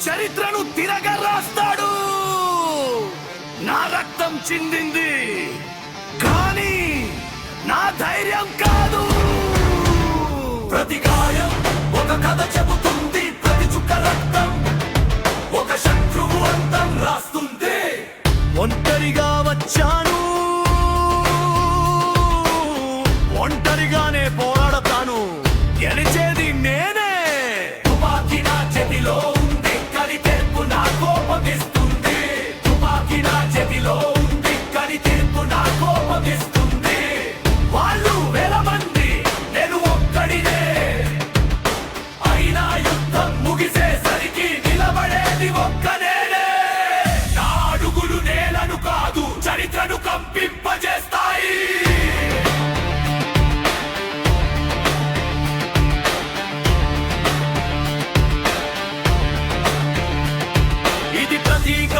చరిత్రను తిరగ రాస్తాడు. నా రక్తం చిందింది కానీ నా ధైర్యం కాదు. ప్రతి గాయం ఒక కథ చెబుతుంది, ప్రతి చుక్క రక్తం ఒక శత్రువు అంతం రాస్తుంది. ఒంటరిగా వచ్చాను, ఒంటరిగానే పోరాడతాను, గెలిచేది నేనే. తుపాకీ నా చేతిలో ఉంది, కరితేర్పు నా కోపమిస్తుంది. తుపాకీ నా చేతిలో ఉంది, కరితేర్పు నా కోపమిస్తుంది. వాళ్ళు వేల మంది, నేను ఒక్కడినే. అయినా యుద్ధం ముగిసేసరికి నిలబడేది ఒక్కనేనే. నా అడుగులు నేలను కాదు, చరిత్రను కంపింపజేస్తాయి. ఇది ప్రతీక